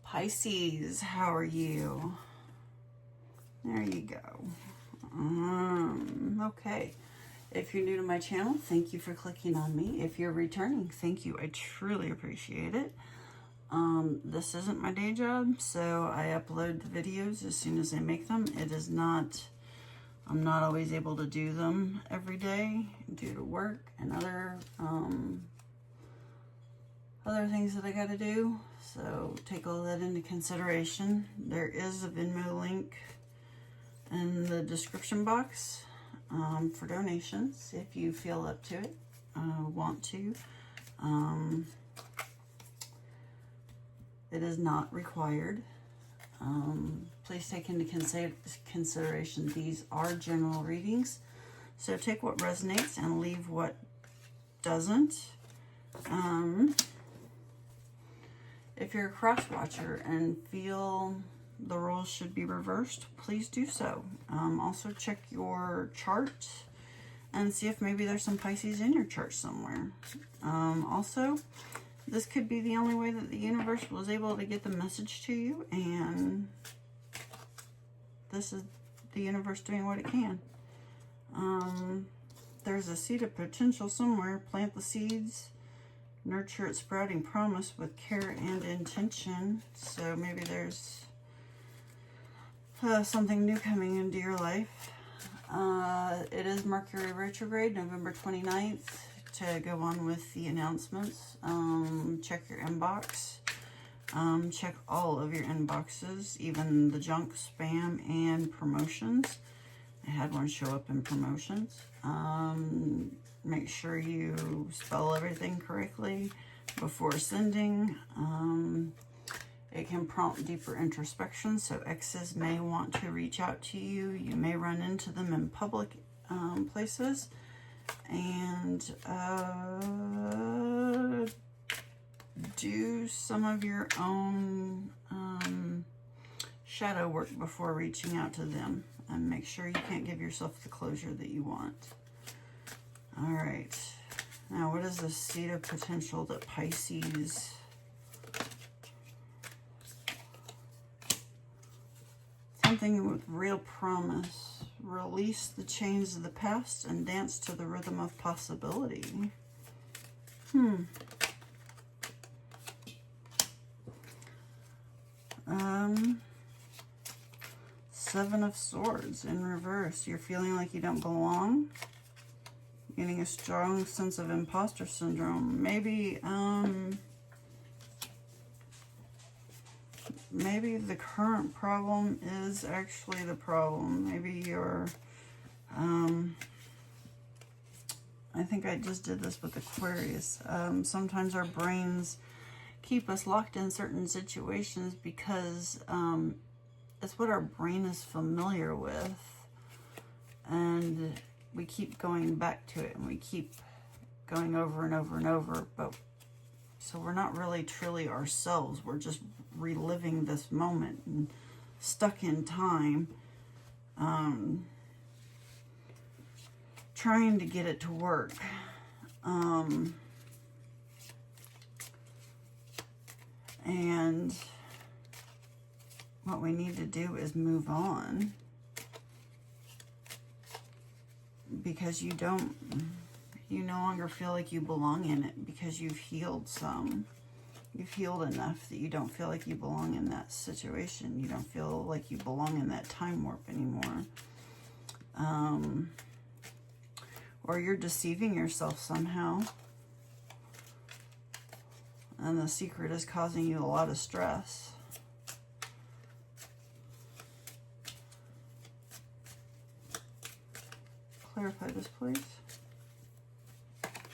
Pisces, how are you? There you go. Okay. If you're new to my channel, thank you for clicking on me. If you're returning, thank you. I truly appreciate it. This isn't my day job, so I upload the videos as soon as I make them. I'm not always able to do them every day due to work and other things that I got to do. So take all that into consideration. There is a Venmo link in the description box for donations if you feel up to it, want to. It is not required. Please take into consideration these are general readings. So take what resonates and leave what doesn't. If you're a cross watcher and feel the roles should be reversed, please do so. Also check your chart and see if maybe there's some Pisces in your chart somewhere. Also, this could be the only way that the universe was able to get the message to you, and this is the universe doing what it can. There's a seed of potential somewhere. Plant the seeds. Nurture its sprouting promise with care and intention. So maybe there's something new coming into your life. It is Mercury retrograde, November 29th. To go on with the announcements, check your inbox. Check all of your inboxes, even the junk, spam, and promotions. I had one show up in promotions. Make sure you spell everything correctly before sending. It can prompt deeper introspection, so exes may want to reach out to you. You may run into them in public places. And do some of your own shadow work before reaching out to them. And make sure you can't give yourself the closure that you want. All right. Now, what is the seed of potential that Pisces... Something with real promise. Release the chains of the past and dance to the rhythm of possibility. Seven of Swords in reverse. You're feeling like you don't belong. Getting a strong sense of imposter syndrome. Maybe the current problem is actually the problem. Maybe you're, I think I just did this with Aquarius. Sometimes our brains keep us locked in certain situations because it's what our brain is familiar with. And we keep going back to it, and we keep going over and over and over. But so we're not really truly ourselves. We're just reliving this moment and stuck in time, trying to get it to work. And what we need to do is move on, because you no longer feel like you belong in it, because you've healed some. You've healed enough that you don't feel like you belong in that situation. You don't feel like you belong in that time warp anymore. Or you're deceiving yourself somehow. And the secret is causing you a lot of stress. Clarify this, please.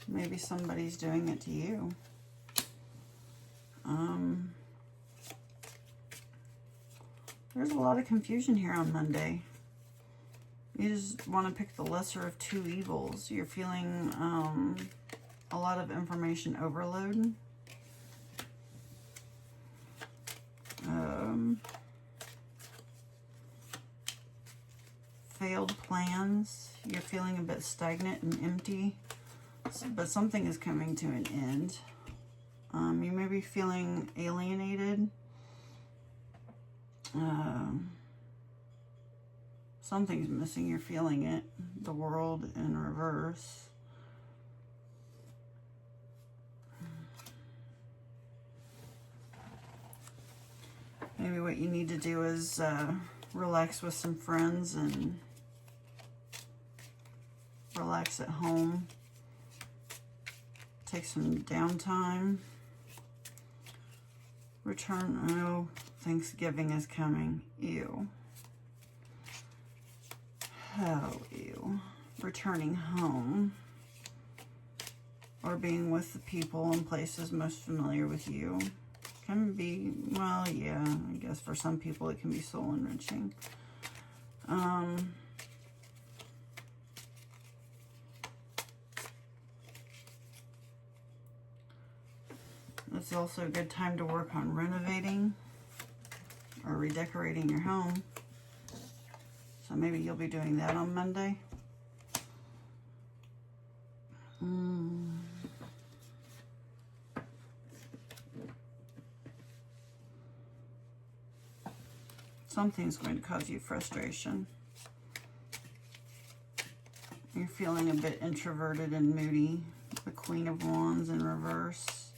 Maybe somebody's doing it to you. There's a lot of confusion here on Monday. You just want to pick the lesser of two evils. You're feeling a lot of information overload. Failed plans. You're feeling a bit stagnant and empty, but something is coming to an end. You may be feeling alienated Something's missing. You're feeling it. The World in reverse. Maybe what you need to do is relax with some friends and relax at home. Take some downtime. Return. Oh, Thanksgiving is coming. Ew. Oh, ew. Returning home. Or being with the people and places most familiar with you. Can be, well, yeah, I guess for some people it can be soul enriching. It's also a good time to work on renovating or redecorating your home. So maybe you'll be doing that on Monday. Something's going to cause you frustration. You're feeling a bit introverted and moody. The Queen of Wands in reverse.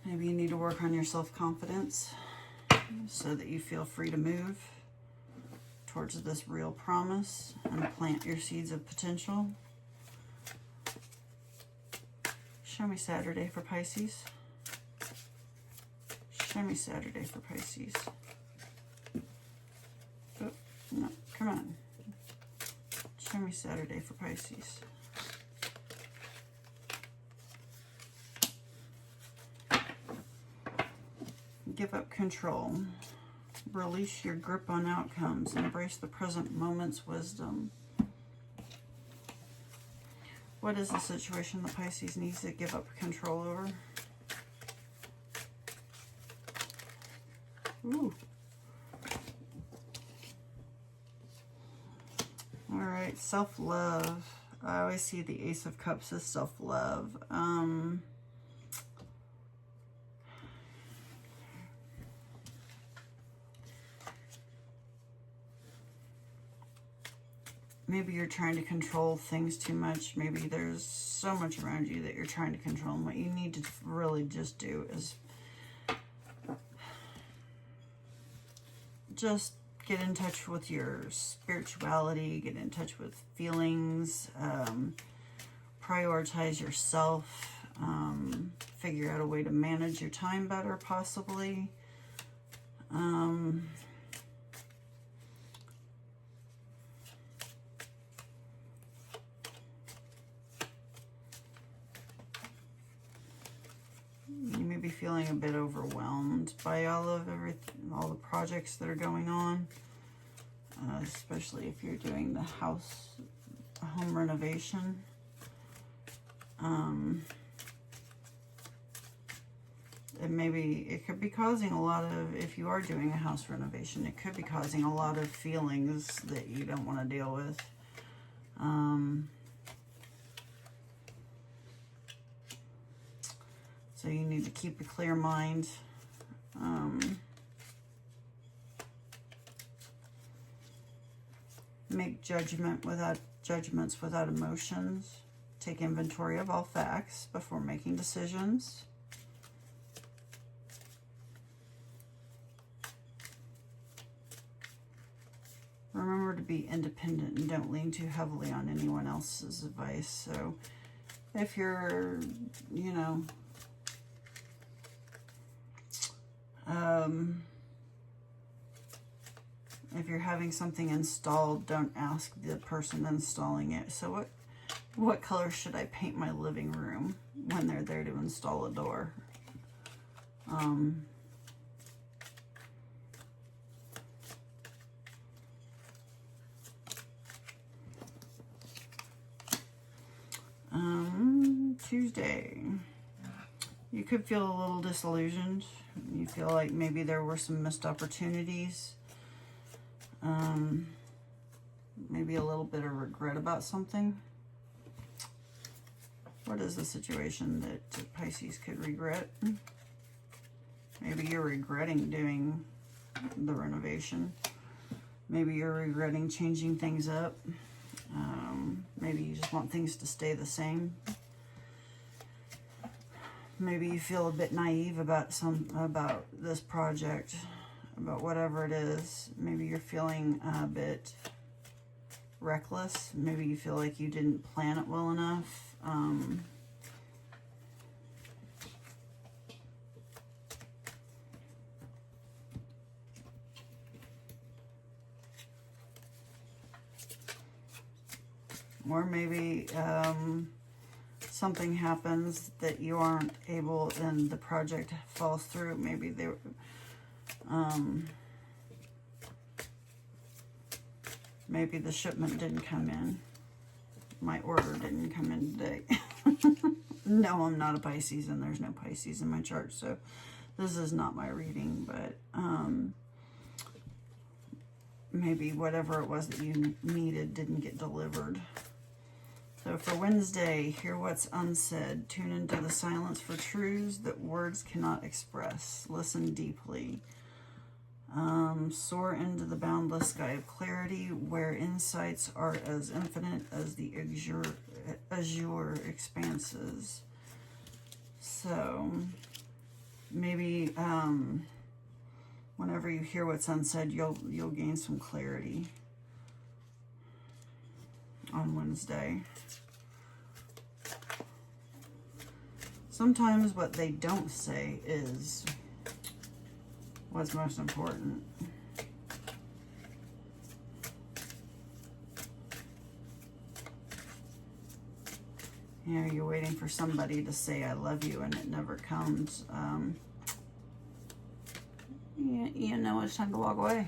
Maybe you need to work on your self-confidence so that you feel free to move towards this real promise and plant your seeds of potential. Show me Saturday for Pisces. Show me Saturday for Pisces. Oh, no, come on. Show me Saturday for Pisces. Give up control. Release your grip on outcomes. Embrace the present moment's wisdom. What is the situation the Pisces needs to give up control over? Ooh. All right, self-love. I always see the Ace of Cups as self-love. Maybe you're trying to control things too much. Maybe there's so much around you that you're trying to control. And what you need to really just do is just get in touch with your spirituality, get in touch with feelings, prioritize yourself, figure out a way to manage your time better, possibly. You may be feeling a bit overwhelmed by all the projects that are going on, especially if you're doing the home renovation. It could be causing a lot of, if you are doing a house renovation, it could be causing a lot of feelings that you don't want to deal with. So you need to keep a clear mind. Make judgments without emotions. Take inventory of all facts before making decisions. Remember to be independent and don't lean too heavily on anyone else's advice. So if you're, if you're having something installed, don't ask the person installing it. So what color should I paint my living room when they're there to install a door? Tuesday. You could feel a little disillusioned. You feel like maybe there were some missed opportunities. Maybe a little bit of regret about something. What is the situation that Pisces could regret? Maybe you're regretting doing the renovation. Maybe you're regretting changing things up. Maybe you just want things to stay the same. Maybe you feel a bit naive about this project, about whatever it is. Maybe you're feeling a bit reckless. Maybe you feel like you didn't plan it well enough. Or maybe something happens that you aren't able, and the project falls through. Maybe maybe the shipment didn't come in. My order didn't come in today. No, I'm not a Pisces, and there's no Pisces in my chart, so this is not my reading, but maybe whatever it was that you needed didn't get delivered. So for Wednesday, hear what's unsaid. Tune into the silence for truths that words cannot express. Listen deeply. Soar into the boundless sky of clarity, where insights are as infinite as the azure expanses. So maybe whenever you hear what's unsaid, you'll gain some clarity on Wednesday. Sometimes what they don't say is what's most important. You know, you're waiting for somebody to say I love you and it never comes. You know it's time to walk away.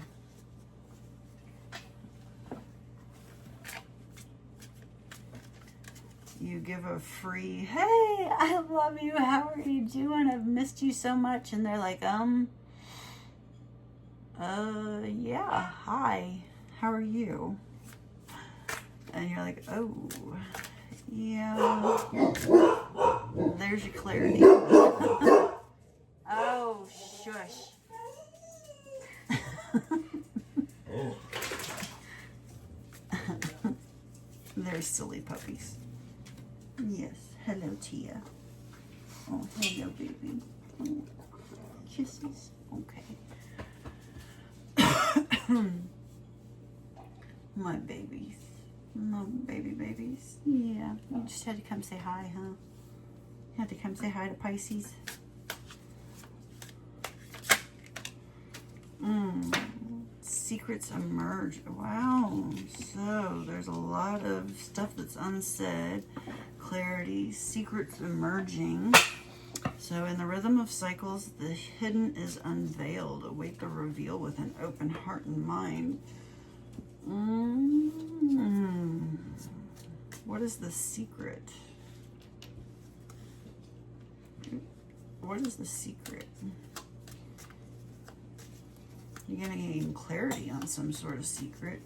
You give a free, hey, I love you, how are you doing? I've missed you so much. And they're like, yeah, hi, how are you? And you're like, oh, yeah, there's your clarity. Oh, shush. They're silly puppies. Yes, hello Tia. Oh, hello baby. Oh, kisses. Okay. My babies. My babies. Yeah, you just had to come say hi, huh? You had to come say hi to Pisces. Secrets emerge. Wow. So there's a lot of stuff that's unsaid. Clarity, secrets emerging. So in the rhythm of cycles, the hidden is unveiled. Await the reveal with an open heart and mind. What is the secret? What is the secret? You're going to gain clarity on some sort of secret.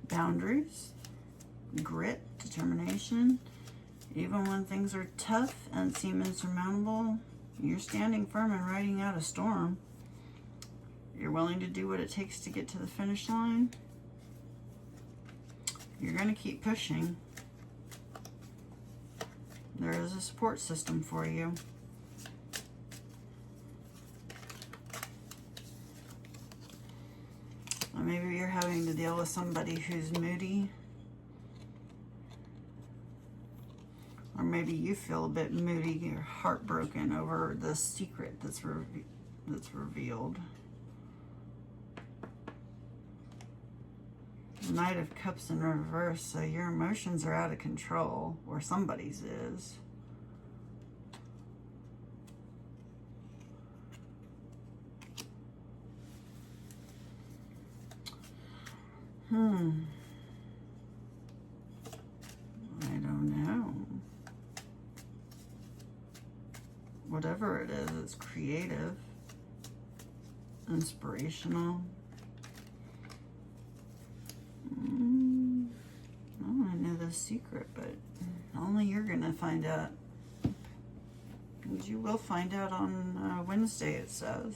Boundaries, grit, determination. Even when things are tough and seem insurmountable, you're standing firm and riding out a storm. You're willing to do what it takes to get to the finish line. You're going to keep pushing. There is a support system for you. Or maybe you're having to deal with somebody who's moody. Or maybe you feel a bit moody, you're heartbroken over the secret that's revealed. Knight of Cups in reverse, so your emotions are out of control, or somebody's is. I don't know. Whatever it is, it's creative, inspirational. Oh, I know a secret, but only you're going to find out. And you will find out on Wednesday, it says.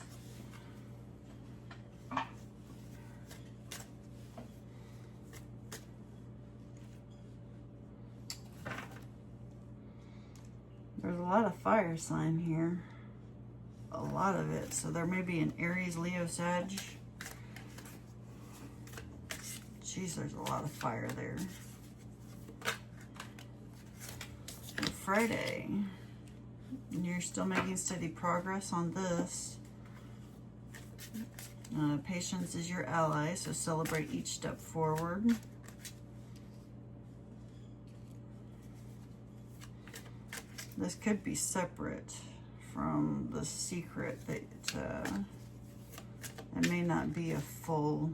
There's a lot of fire sign here. A lot of it. So there may be an Aries, Leo, Sag. Jeez, there's a lot of fire there. And Friday. And you're still making steady progress on this. Patience is your ally, so celebrate each step forward. This could be separate from the secret that it may not be a full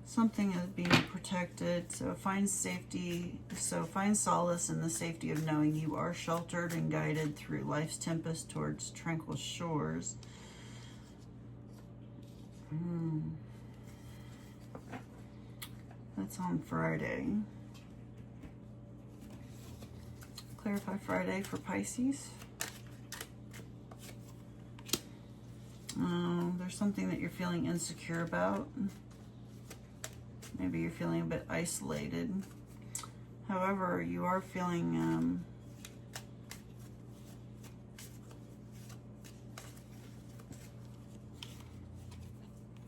something is being protected. So find safety. So find solace in the safety of knowing you are sheltered and guided through life's tempest towards tranquil shores. That's on Friday. Clarify Friday for Pisces. There's something that you're feeling insecure about. Maybe you're feeling a bit isolated. However, you are feeling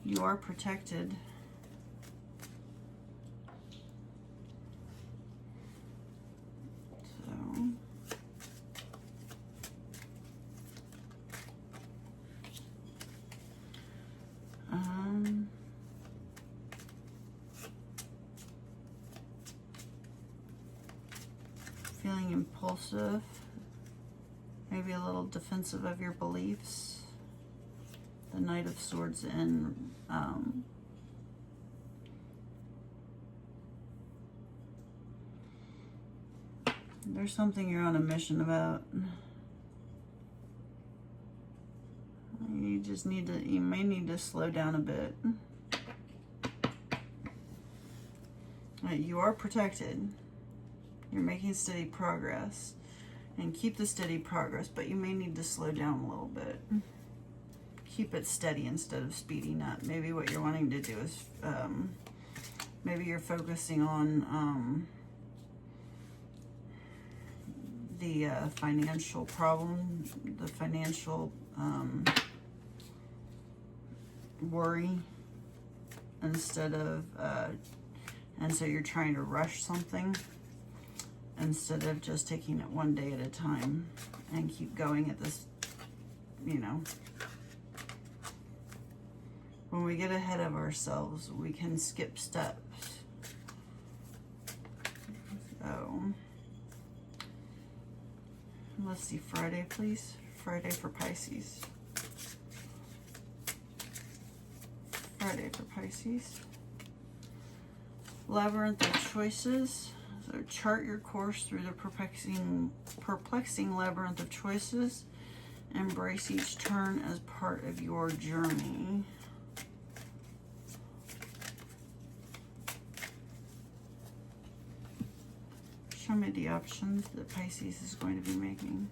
you are protected. Feeling impulsive, maybe a little defensive of your beliefs. The Knight of Swords and there's something you're on a mission about. You may need to slow down a bit. You are protected. You're making steady progress. And keep the steady progress, but you may need to slow down a little bit. Keep it steady instead of speeding up. Maybe what you're wanting to do is, maybe you're focusing on the financial problem, the financial worry, instead of, and so you're trying to rush something instead of just taking it one day at a time and keep going at this, you know. When we get ahead of ourselves, we can skip steps. So, let's see, Friday, please. Friday for Pisces. Friday for Pisces. Labyrinth of choices. So chart your course through the perplexing labyrinth of choices. Embrace each turn as part of your journey. Show me the options that Pisces is going to be making.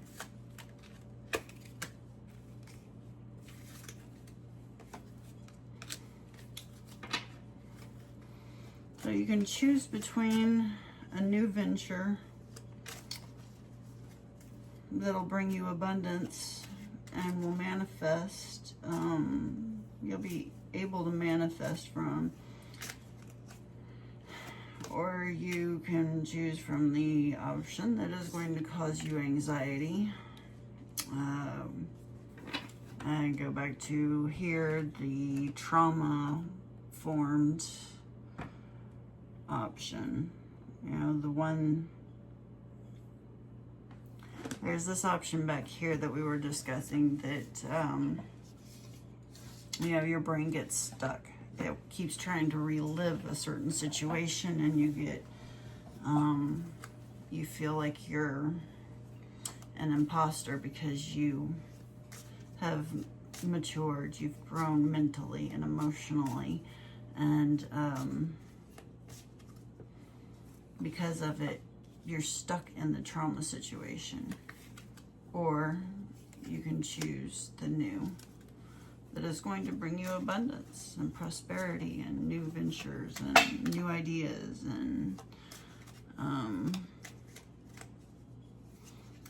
So you can choose between a new venture that'll bring you abundance and will manifest. You'll be able to manifest from, or you can choose from the option that is going to cause you anxiety. And go back to here, the trauma-formed option. You know, the one, there's this option back here that we were discussing that, you know, your brain gets stuck. It keeps trying to relive a certain situation, and you get, you feel like you're an imposter because you have matured, you've grown mentally and emotionally, And because of it, you're stuck in the trauma situation. Or you can choose the new, that is going to bring you abundance and prosperity and new ventures and new ideas and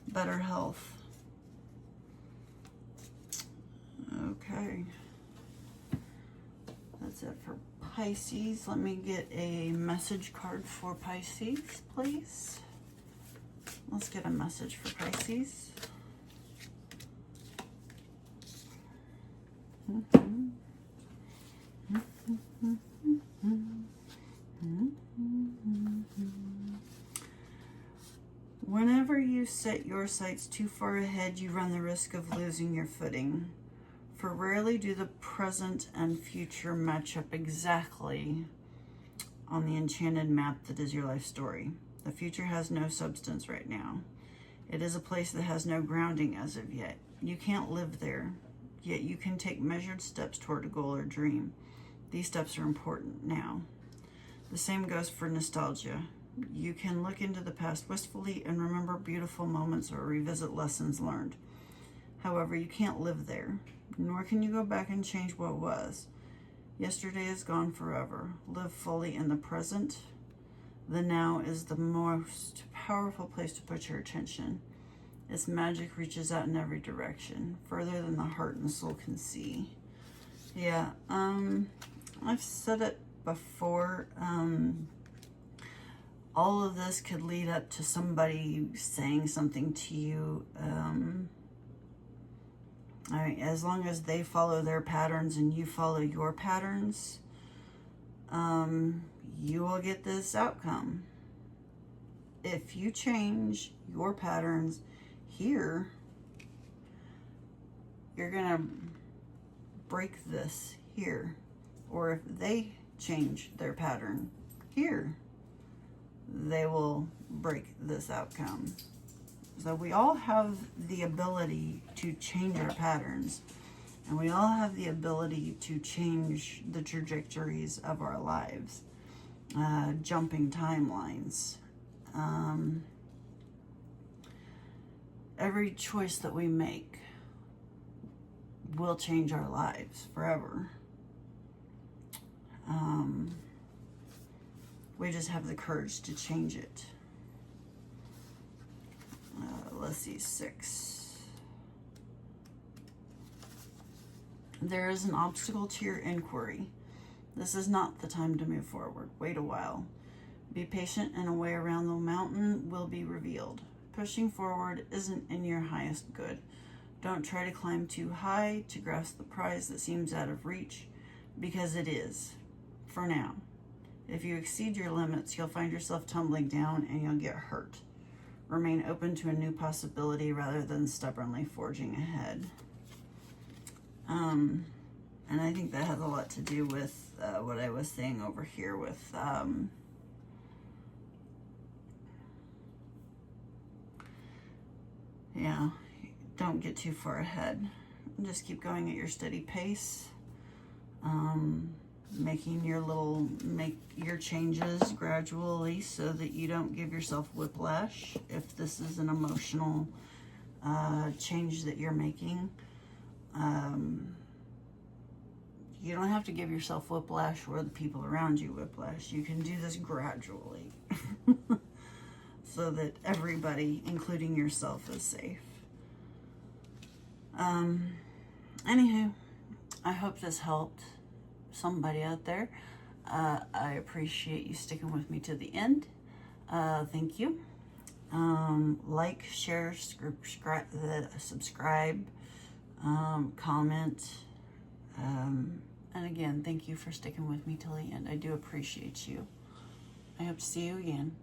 better health. Okay. That's it for Pisces. Let me get a message card for Pisces, please. Let's get a message for Pisces. Whenever you set your sights too far ahead, you run the risk of losing your footing. For rarely do the present and future match up exactly on the enchanted map that is your life story. The future has no substance right now. It is a place that has no grounding as of yet. You can't live there, yet you can take measured steps toward a goal or dream. These steps are important now. The same goes for nostalgia. You can look into the past wistfully and remember beautiful moments or revisit lessons learned. However, you can't live there, nor can you go back and change what was. Yesterday is gone forever. Live fully in the present. The now is the most powerful place to put your attention. Its magic reaches out in every direction, further than the heart and soul can see. Yeah, I've said it before. All of this could lead up to somebody saying something to you. As long as they follow their patterns and you follow your patterns, you will get this outcome. If you change your patterns here, you're gonna break this here. Or if they change their pattern here, they will break this outcome. So we all have the ability to change our patterns, and we all have the ability to change the trajectories of our lives, jumping timelines. Every choice that we make will change our lives forever. We just have the courage to change it. Let's see, 6. There is an obstacle to your inquiry. This is not the time to move forward. Wait a while. Be patient, and a way around the mountain will be revealed. Pushing forward isn't in your highest good. Don't try to climb too high to grasp the prize that seems out of reach, because it is, for now. If you exceed your limits, you'll find yourself tumbling down and you'll get hurt. Remain open to a new possibility rather than stubbornly forging ahead. And I think that has a lot to do with what I was saying over here with yeah, don't get too far ahead. Just keep going at your steady pace. Make your changes gradually so that you don't give yourself whiplash if this is an emotional change that you're making. You don't have to give yourself whiplash or the people around you whiplash. You can do this gradually so that everybody, including yourself, is safe. Anywho, I hope this helped somebody out there. I appreciate you sticking with me to the end. Thank you. Like, share, subscribe, comment. And again, thank you for sticking with me till the end. I do appreciate you. I hope to see you again.